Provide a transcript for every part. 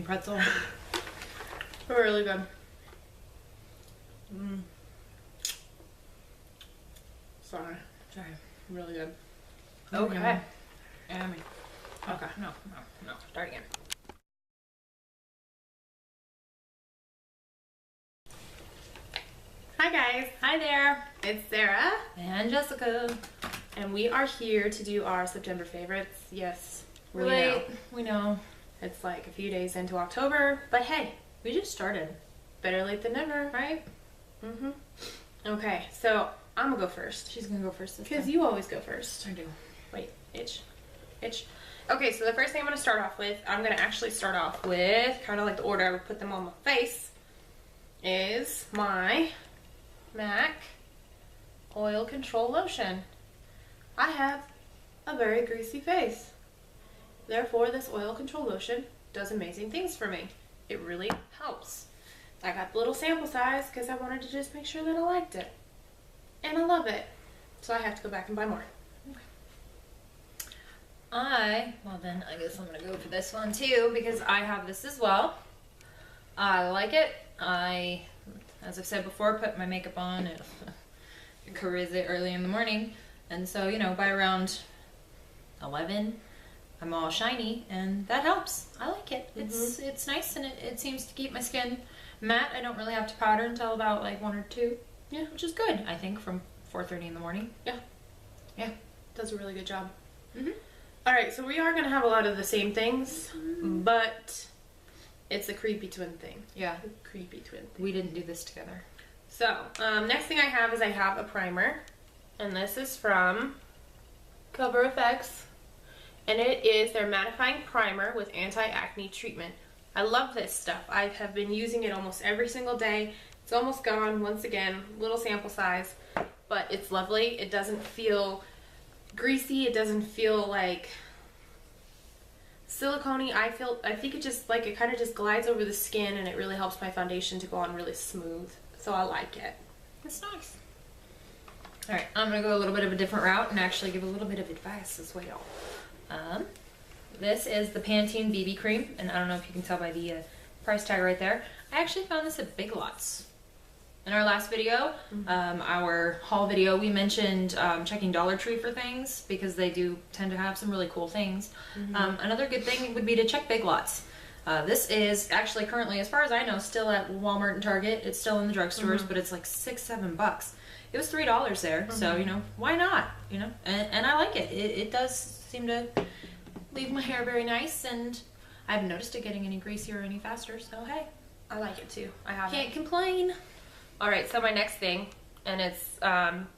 pretzel. They're really good. Sorry. Really good. Okay. Yummy. Okay. No. Start again. Hi guys. Hi there. It's Sarah. And Jessica. And we are here to do our September favorites. Yes. We're late. We know. It's like a few days into October. But hey, We just started. better late than never. Right? Okay, so I'm gonna go first. She's gonna go first this Because time. you always go first. I do. Wait, itch. Okay, so the first thing I'm going to start off with, I'm going to actually start off with, kind of like the order I would put them on my face, is my MAC Oil Control Lotion. I have a very greasy face. Therefore, this oil control lotion does amazing things for me. It really helps. I got the little sample size because I wanted to just make sure that I liked it. And I love it. So I have to go back and buy more. Well then, I guess I'm gonna go for this one too, because I have this as well. I like it. As I've said before, put my makeup on and cariz it early in the morning. And so, you know, by around 11, I'm all shiny, and that helps. I like it. It's nice, and it seems to keep my skin matte. I don't really have to powder until about like 1 or 2. Yeah. Which is good, I think, from 4:30 in the morning. Yeah, does a really good job. Alright, so we are going to have a lot of the same things, but it's a creepy twin thing. Yeah. Creepy twin thing. We didn't do this together. So, next thing I have is I have a primer, and this is from Cover FX, and it is their mattifying primer with anti-acne treatment. I love this stuff. I have been using it almost every single day. It's almost gone, once again, little sample size, but it's lovely. It doesn't feel greasy. It doesn't feel like silicone-y. I think it just like it kind of just glides over the skin, and it really helps my foundation to go on really smooth. So I like it. It's nice. All right, I'm gonna go a little bit of a different route and actually give a little bit of advice as well. This is the Pantene BB cream, and I don't know if you can tell by the price tag right there. I actually found this at Big Lots. In our last video, our haul video, we mentioned checking Dollar Tree for things because they do tend to have some really cool things. Another good thing would be to check Big Lots. This is actually currently, as far as I know, still at Walmart and Target. It's still in the drugstores, but it's like $6-7 bucks. It was $3 there, so you know, why not? You know, and I like it. It does seem to leave my hair very nice, and I haven't noticed it getting any greasier or any faster. So hey, I like it too. I have can't complain. Alright, so my next thing, and it's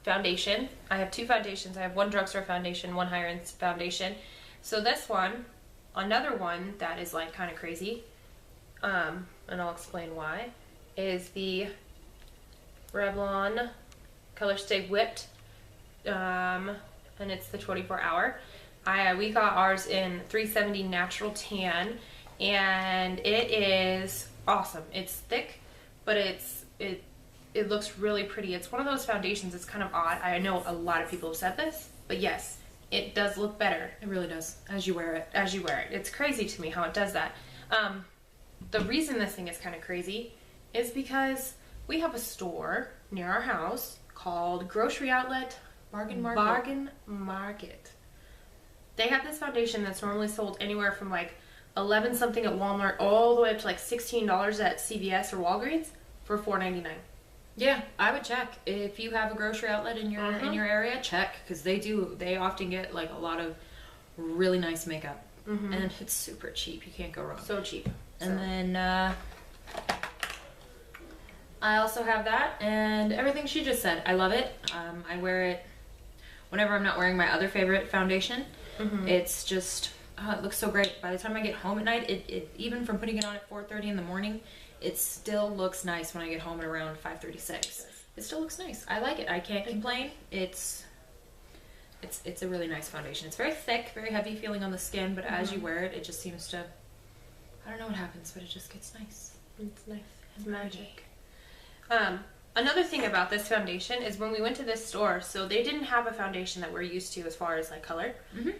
foundation. I have 2 foundations. I have one drugstore foundation, one higher end foundation. So this one, another one that is like kind of crazy, and I'll explain why, is the Revlon Color Stay Whipped, and it's the 24 hour. We got ours in 370 Natural Tan, and it is awesome. It's thick, but it looks really pretty. It's one of those foundations. It's kind of odd. I know a lot of people have said this, but yes, it does look better. It really does, as you wear it. As you wear it. It's crazy to me how it does that. The reason this thing is kind of crazy is because we have a store near our house called Grocery Outlet Bargain Market. Bargain Market. They have this foundation that's normally sold anywhere from like 11 something at Walmart all the way up to like $16 at CVS or Walgreens for $4.99. Yeah, I would check if you have a grocery outlet in your area. Check, because they often get like a lot of really nice makeup, and it's super cheap. You can't go wrong. So cheap. And then I also have that, and everything she just said. I love it. I wear it whenever I'm not wearing my other favorite foundation. It's just it looks so great. By the time I get home at night, it even from putting it on at 4:30 in the morning, it still looks nice when I get home at around 5:36. It still looks nice. I like it. I can't complain. It's a really nice foundation. It's very thick, very heavy feeling on the skin, but as you wear it, it just seems to, I don't know what happens, but it just gets nice. It's nice. It's magic. Another thing about this foundation is when we went to this store, so they didn't have a foundation that we're used to as far as like color.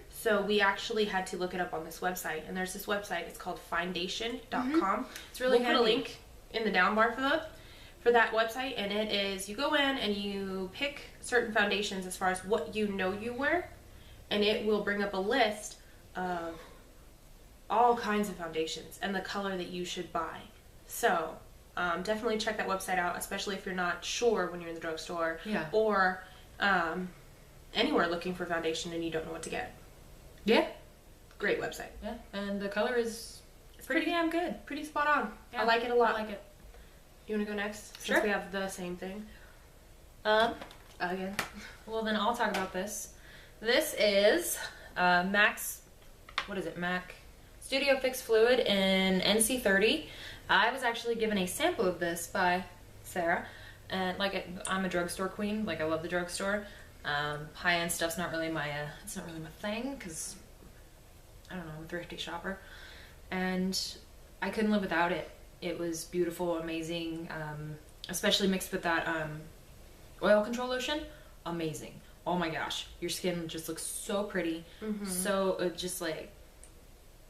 So we actually had to look it up on this website, and there's this website. It's called Foundation.com. It's really We'll put a link in the down bar for that website, and it is you go in and you pick certain foundations as far as what you know you wear, and it will bring up a list of all kinds of foundations and the color that you should buy. So definitely check that website out, especially if you're not sure when you're in the drugstore or anywhere looking for foundation and you don't know what to get. Yeah. Great website. Yeah, and the color is pretty damn good. Pretty spot on. Yeah, I like it a lot. I like it. You want to go next? Sure. Since we have the same thing. Again. Well, then I'll talk about this. This is Mac's, what is it, Mac Studio Fix Fluid in NC30. I was actually given a sample of this by Sarah, and like I'm a drugstore queen. Like I love the drugstore. High-end stuff's not really my it's not really my thing because I don't know, I'm a thrifty shopper, and I couldn't live without it. It was beautiful, amazing, especially mixed with that oil control lotion. Amazing. Oh my gosh, your skin just looks so pretty. So just like,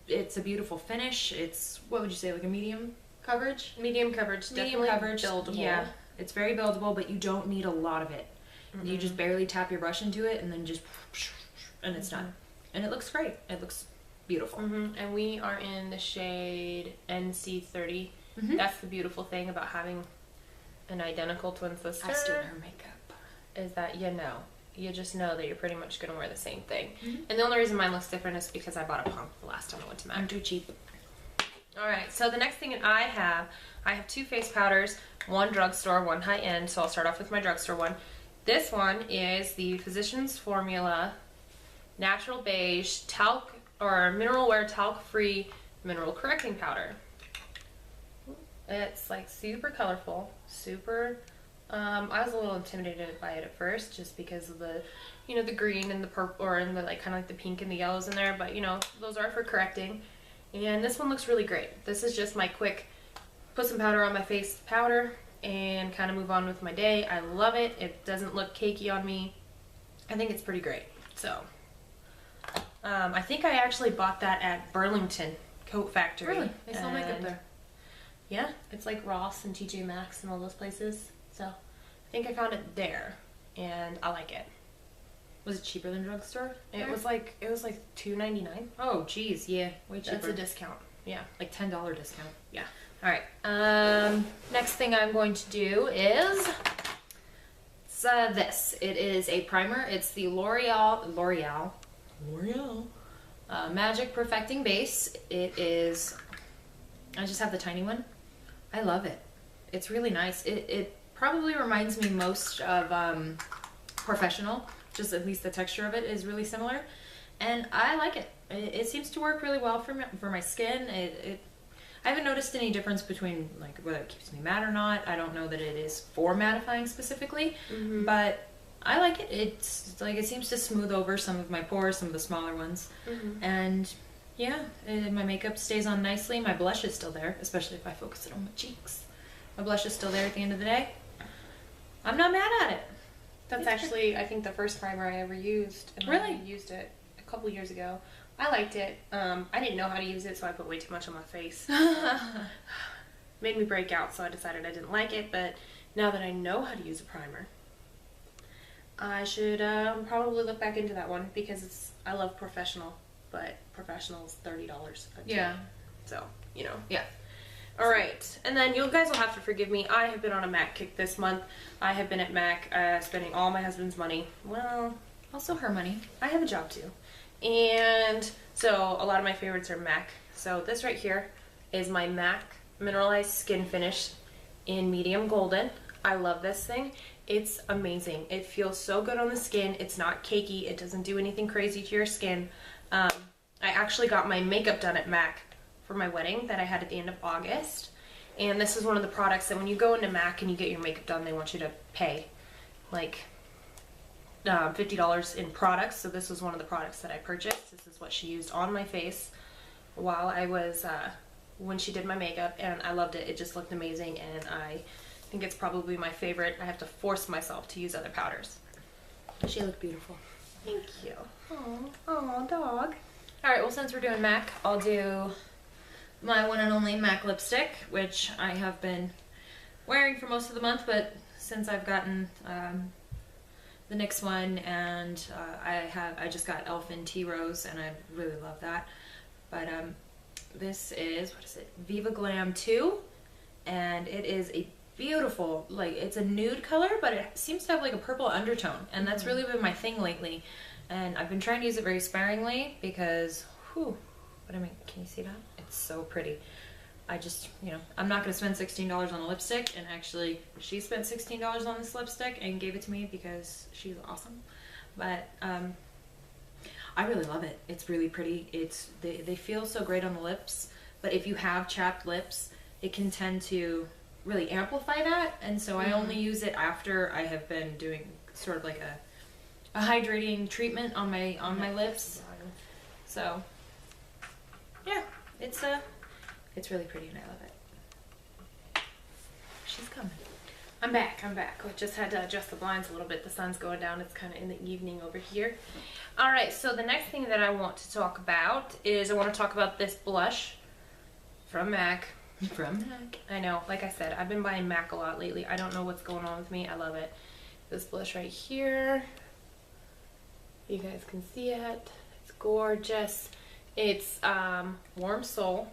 it's a beautiful finish. It's, what would you say, like a medium coverage? Medium coverage. Medium Definitely coverage. buildable. Yeah, it's very buildable, but you don't need a lot of it. You just barely tap your brush into it and then just, and it's done. And it looks great. It looks beautiful. And we are in the shade NC30. That's the beautiful thing about having an identical twin sister. I still wear makeup. Is that you just know that you're pretty much going to wear the same thing. And the only reason mine looks different is because I bought a pump the last time I went to MAC. I'm too cheap. Alright, so the next thing that I have 2 face powders, one drugstore, one high-end, so I'll start off with my drugstore one. This one is the Physicians Formula Natural Beige Talc, or Mineral Wear Talc-Free Mineral Correcting Powder. It's like super colorful, super... I was a little intimidated by it at first, just because of the, the green and the purple, or in the like kind of like the pink and the yellows in there. But those are for correcting. And this one looks really great. This is just my quick, put some powder on my face powder, and kind of move on with my day. I love it. It doesn't look cakey on me. I think it's pretty great. So, I think I actually bought that at Burlington Coat Factory. Really? They sell makeup there. Yeah, it's like Ross and TJ Maxx and all those places. So, I think I found it there, and I like it. Was it cheaper than drugstore? It was like $2.99. Oh, geez, yeah, way cheaper. That's a discount. Yeah, like $10 discount. Yeah. All right. Next thing I'm going to do is this. It is a primer. It's the L'Oreal Magic Perfecting Base. It is. I just have the tiny one. I love it. It's really nice. It probably reminds me most of Professional. Just at least the texture of it is really similar, and I like it. It seems to work really well for my skin. I haven't noticed any difference between like whether it keeps me matte or not. I don't know that it is for mattifying specifically, but I like it. It's like it seems to smooth over some of my pores, some of the smaller ones, and yeah, my makeup stays on nicely. My blush is still there, especially if I focus it on my cheeks. My blush is still there at the end of the day. I'm not mad at it. That's actually, I think, the first primer I ever used. And really? I used it a couple years ago. I liked it. I didn't know how to use it, so I put way too much on my face. Made me break out, so I decided I didn't like it. But now that I know how to use a primer, I should probably look back into that one, because I love Professional, but Professional's $30 a tube. Yeah. So, Yeah. All right, and then you guys will have to forgive me. I have been on a MAC kick this month. I have been at MAC spending all my husband's money. Well, Also her money. I have a job too. And so a lot of my favorites are MAC. So this right here is my MAC Mineralized Skin Finish in medium golden. I love this thing. It's amazing. It feels so good on the skin. It's not cakey. It doesn't do anything crazy to your skin. I actually got my makeup done at MAC for my wedding that I had at the end of August. And this is one of the products that when you go into MAC and you get your makeup done, they want you to pay like $50 in products. So this was one of the products that I purchased. This is what she used on my face while I was, when she did my makeup, and I loved it. It just looked amazing, and I think it's probably my favorite. I have to force myself to use other powders. She looked beautiful. Thank you. Oh, dog. All right, well, since we're doing MAC, I'll do my one and only MAC lipstick, which I have been wearing for most of the month, but since I've gotten the NYX one, and I just got Elfin Tea Rose, and I really love that. But this is, what is it? Viva Glam 2, and it is a beautiful, like, it's a nude color, but it seems to have like a purple undertone, and that's really been my thing lately. And I've been trying to use it very sparingly because, whew, but I mean, can you see that? It's so pretty. I just, you know, I'm not going to spend $16 on a lipstick, and actually she spent $16 on this lipstick and gave it to me because she's awesome. But I really love it. It's really pretty. They feel so great on the lips, but if you have chapped lips, it can tend to really amplify that, and so I only use it after I have been doing sort of like a hydrating treatment on my lips. So yeah, it's really pretty and I love it. She's coming. I'm back. We just had to adjust the blinds a little bit. The sun's going down. It's kind of in the evening over here. All right, so the next thing that I want to talk about is I want to talk about this blush from MAC. From MAC. I know, like I said, I've been buying MAC a lot lately. I don't know what's going on with me. I love it. This blush right here. You guys can see it. It's gorgeous. It's Warm Soul,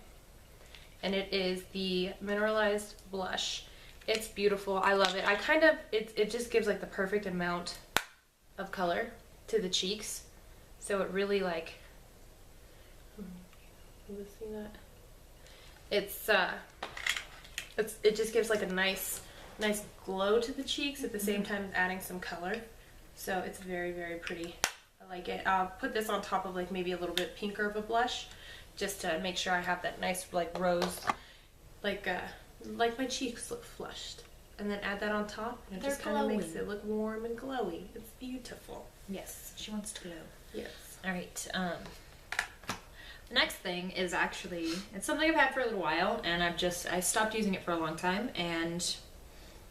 and it is the mineralized blush. It's beautiful. I love it. It just gives like the perfect amount of color to the cheeks. So it really like, you see that? It just gives like a nice glow to the cheeks at the same time as adding some color. So it's very, very pretty. I like it. I'll put this on top of like maybe a little bit pinker of a blush, just to make sure I have that nice like rose, like my cheeks look flushed. And then add that on top, and it just kind of makes it look warm and glowy. It's beautiful. Yes, she wants to glow. Yes. All right. The next thing is actually, it's something I've had for a little while, and I stopped using it for a long time, and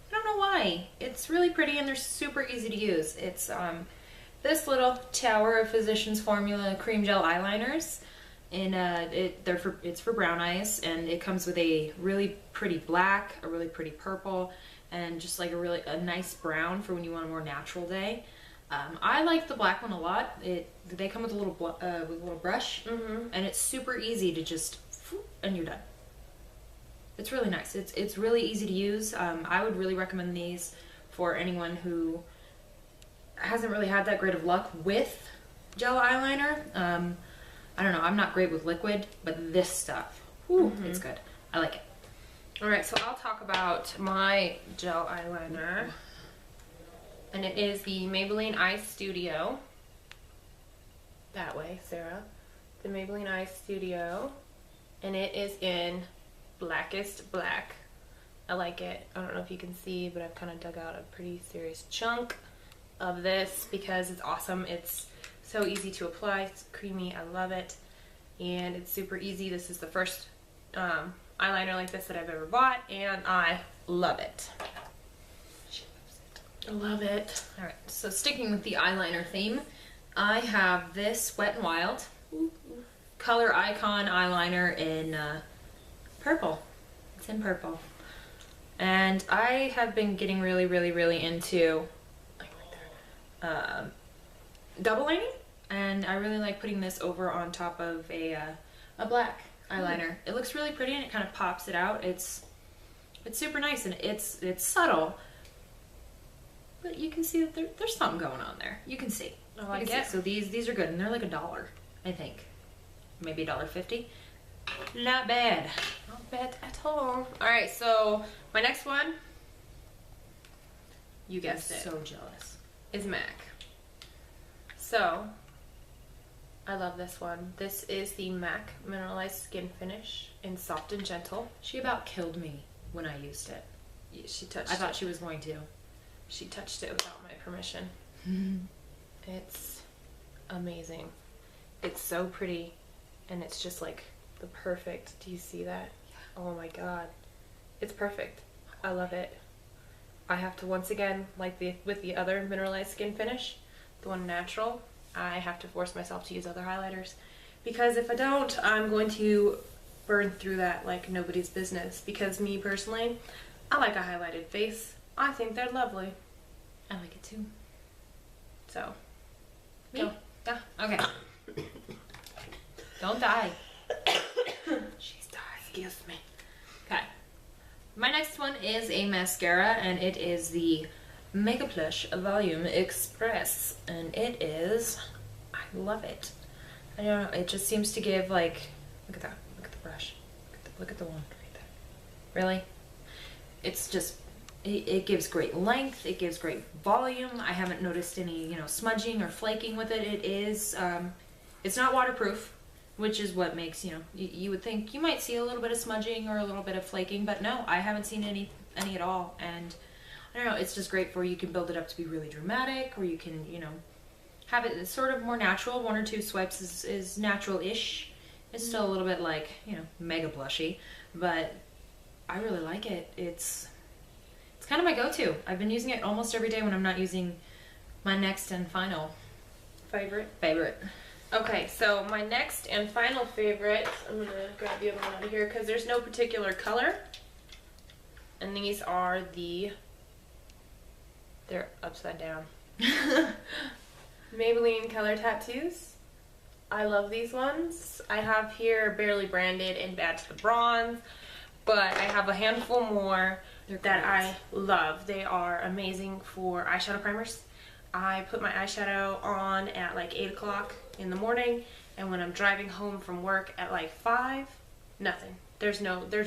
I don't know why. It's really pretty, and they're super easy to use. It's this little Tower of Physicians Formula cream gel eyeliners, and it's for brown eyes, and it comes with a really pretty black, a really pretty purple, and just like a nice brown for when you want a more natural day. I like the black one a lot. They come with a little brush, and it's super easy to just, and you're done. It's really nice. It's really easy to use. I would really recommend these for anyone who hasn't really had that great of luck with gel eyeliner. I don't know. I'm not great with liquid, but this stuff, it's good. I like it. All right, so I'll talk about my gel eyeliner. And it is the Maybelline Eye Studio. That way, Sarah. The Maybelline Eye Studio. And it is in Blackest Black. I like it. I don't know if you can see, but I've kind of dug out a pretty serious chunk of this because it's awesome. It's so easy to apply. It's creamy. I love it. And it's super easy. This is the first eyeliner like this that I've ever bought, and I love it. I love it. All right, so sticking with the eyeliner theme, I have this Wet n Wild Color Icon eyeliner in purple. It's in purple. And I have been getting really, really, really into double lining, and I really like putting this over on top of a black eyeliner. It looks really pretty, and it kind of pops it out. It's super nice, and it's subtle. But you can see that there's something going on there. You can see. Oh, I get. So these are good, and they're like $1, I think, maybe $1.50. Not bad. Not bad at all. All right, so my next one, you guessed it, So jealous. is MAC. So I love this one. This is the MAC Mineralized Skin Finish in Soft and Gentle. She about killed me when I used it. Yeah, she touched. I thought she was going to. She touched it without my permission. It's amazing. It's so pretty, and it's just like the perfect. Do you see that? Oh my god, it's perfect. I love it. I have to once again, like with the other mineralized skin finish, the one natural, I have to force myself to use other highlighters. Because if I don't, I'm going to burn through that like nobody's business. Because me personally, I like a highlighted face. I think they're lovely. I like it too. So, Me? go. Yeah. Okay. Don't die. She's dying. Excuse me. Okay. My next one is a mascara, and it is the Mega Plush Volume Express, and it is, I love it. I don't know, it just seems to give like, look at that, look at the brush, look at the one right there. Really? It's just, it gives great length, it gives great volume. I haven't noticed any, you know, smudging or flaking with it. It is, it's not waterproof, which is what makes, you know, you would think you might see a little bit of smudging or a little bit of flaking, but no, I haven't seen any at all. And I don't know, it's just great for, you can build it up to be really dramatic, or you can, you know, have it sort of more natural. 1 or 2 swipes is natural-ish. It's still a little bit like, you know, mega blushy, but I really like it. It's kind of my go-to. I've been using it almost every day when I'm not using my next and final Favorite? Okay, So my next and final favorite, I'm going to grab the other one out of here because there's no particular color. And these are they're upside down. Maybelline Color Tattoos. I love these ones. I have here Barely Branded and Bad to the Bronze, but I have a handful more that I love. They are amazing for eyeshadow primers. I put my eyeshadow on at like 8 o'clock in the morning, and when I'm driving home from work at like 5, nothing. There's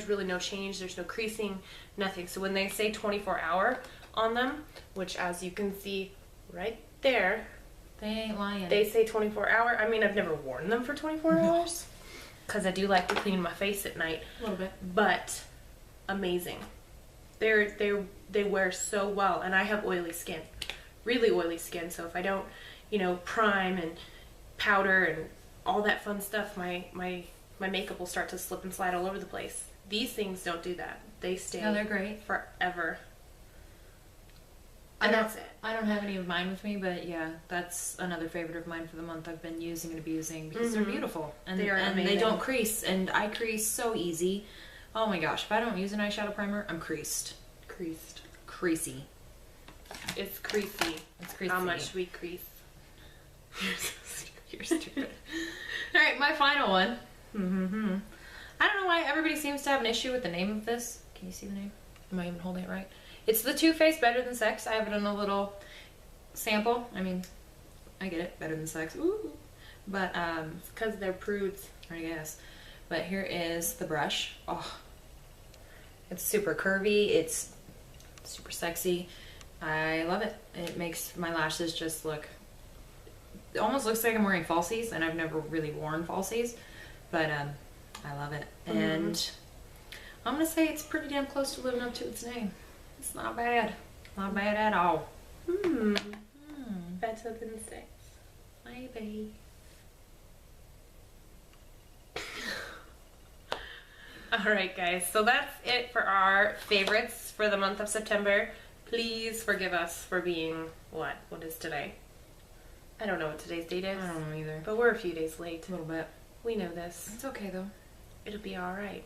really no change. There's no creasing, nothing. So when they say 24-hour on them, which as you can see right there, they ain't lying. they say 24-hour. I mean, I've never worn them for 24 hours because I do like to clean my face at night. A little bit. But amazing. They wear so well, and I have oily skin. Really oily skin, so if I don't, you know, prime and powder and all that fun stuff, my makeup will start to slip and slide all over the place. These things don't do that. They stay No, they're great. forever. And that's it. I don't have any of mine with me, but yeah, that's another favorite of mine for the month. I've been using and abusing because they're beautiful. And They are and they amazing. don't crease, and I crease so easy. Oh my gosh, if I don't use an eyeshadow primer, I'm creased. Creasy. It's creasy. It's creasy. How much we crease. You're stupid. Alright, my final one. I don't know why everybody seems to have an issue with the name of this. Can you see the name? Am I even holding it right? It's the Too Faced Better Than Sex. I have it in a little sample. I mean, I get it. Better than sex. Ooh. But, It's because they're prudes. I guess. But here is the brush. Oh. It's super curvy. It's super sexy. I love it. It makes my lashes just look... It almost looks like I'm wearing falsies, and I've never really worn falsies. But, I love it. And I'm going to say it's pretty damn close to living up to its name. It's not bad. Not bad at all. Better than sex. Maybe. Alright guys, so that's it for our favorites for the month of September. Please forgive us for being, what is today? I don't know what today's date is. I don't know either. But we're a few days late. A little bit. We know this. It's okay though. It'll be alright.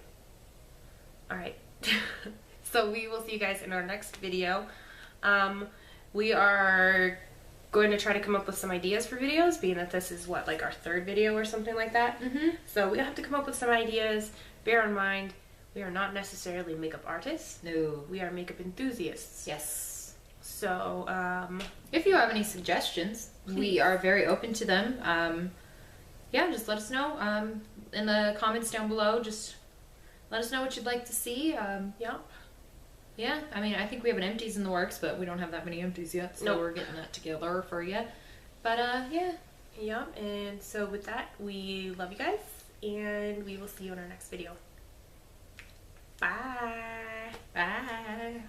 Alright. So we will see you guys in our next video. We are going to try to come up with some ideas for videos, being that this is what, like our 3rd video or something like that. So we have to come up with some ideas. Bear in mind, we are not necessarily makeup artists. No. We are makeup enthusiasts. Yes. So, If you have any suggestions, we are very open to them. Yeah, just let us know in the comments down below. Just let us know what you'd like to see. Yep. Yeah, I mean, I think we have an empties in the works, but we don't have that many empties yet, so Nope. we're getting that together for you. But yeah. Yep. And so with that, we love you guys, and we will see you in our next video. Bye. Bye.